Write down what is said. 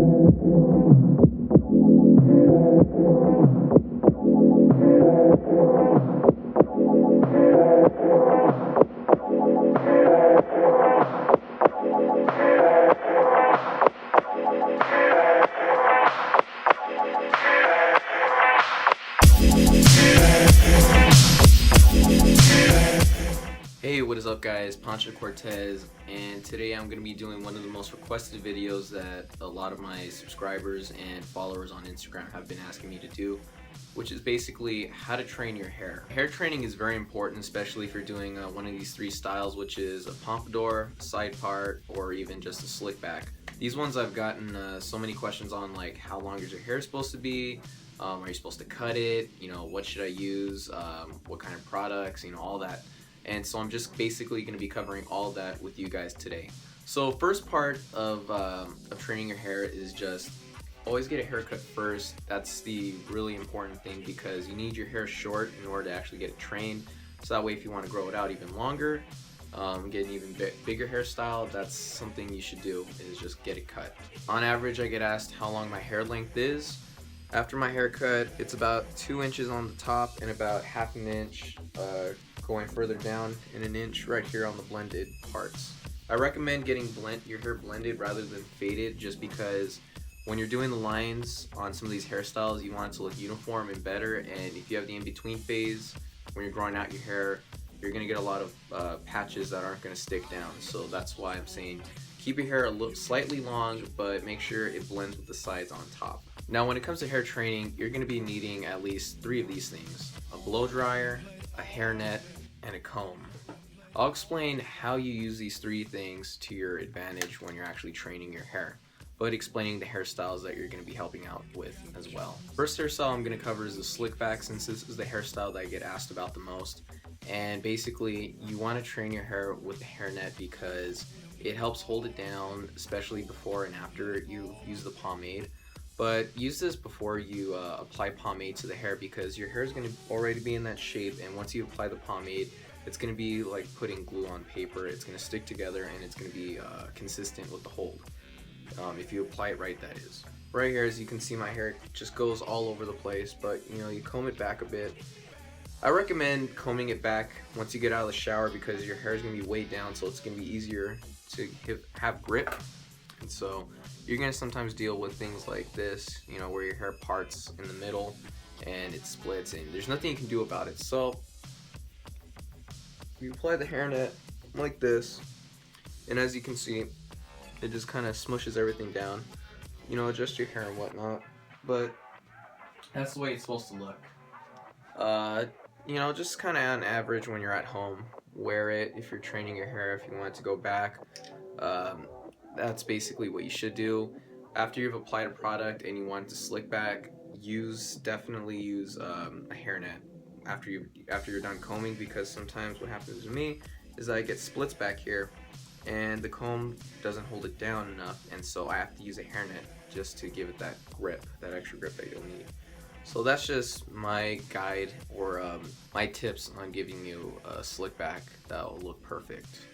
Hey, what is up guys, Pancho Cortez, and today I'm going to be doing one of the most requested videos that a lot of my subscribers and followers on Instagram have been asking me to do, which is basically how to train your hair. Hair training is very important, especially if you're doing one of these three styles, which is a pompadour, side part, or even just a slick back. These ones I've gotten so many questions on, like how long is your hair supposed to be? Are you supposed to cut it? What should I use? What kind of products? All that. And so I'm just basically going to be covering all of that with you guys today. So first part of training your hair is just always get a haircut first. That's the really important thing, because you need your hair short in order to actually get it trained. So that way if you want to grow it out even longer, get an even bigger hairstyle, that's something you should do, is just get it cut. On average, I get asked how long my hair length is. After my haircut, it's about 2 inches on the top and about half an inch going further down, and an inch right here on the blended parts. I recommend getting your hair blended rather than faded, just because when you're doing the lines on some of these hairstyles, you want it to look uniform and better. And if you have the in-between phase when you're growing out your hair, you're going to get a lot of patches that aren't going to stick down. So that's why I'm saying keep your hair slightly long, but make sure it blends with the sides on top. Now when it comes to hair training, you're going to be needing at least 3 of these things: a blow dryer, a hairnet, and a comb. I'll explain how you use these 3 things to your advantage when you're actually training your hair, but explaining the hairstyles that you're going to be helping out with as well. First hairstyle I'm going to cover is the slick back, since this is the hairstyle that I get asked about the most. And basically you want to train your hair with the hairnet because it helps hold it down, especially before and after you use the pomade. But use this before you apply pomade to the hair, because your hair is going to already be in that shape, and once you apply the pomade, it's going to be like putting glue on paper. It's going to stick together and it's going to be consistent with the hold. If you apply it right, that is. Right here, as you can see, my hair just goes all over the place, but you comb it back a bit. I recommend combing it back once you get out of the shower, because your hair is going to be weighed down, so it's going to be easier to have grip. And so you're going to sometimes deal with things like this, where your hair parts in the middle and it splits, and there's nothing you can do about it. So you apply the hairnet like this, and as you can see, it just kind of smushes everything down. Adjust your hair and whatnot, but that's the way it's supposed to look. Just kind of on average when you're at home, wear it. If you're training your hair, if you want it to go back, that's basically what you should do. After you've applied a product and you want it to slick back, definitely use a hairnet after you're done combing, because sometimes what happens to me is I get splits back here and the comb doesn't hold it down enough, and so I have to use a hairnet just to give it that grip, that extra grip that you'll need. So that's just my guide, or my tips on giving you a slick back that will look perfect.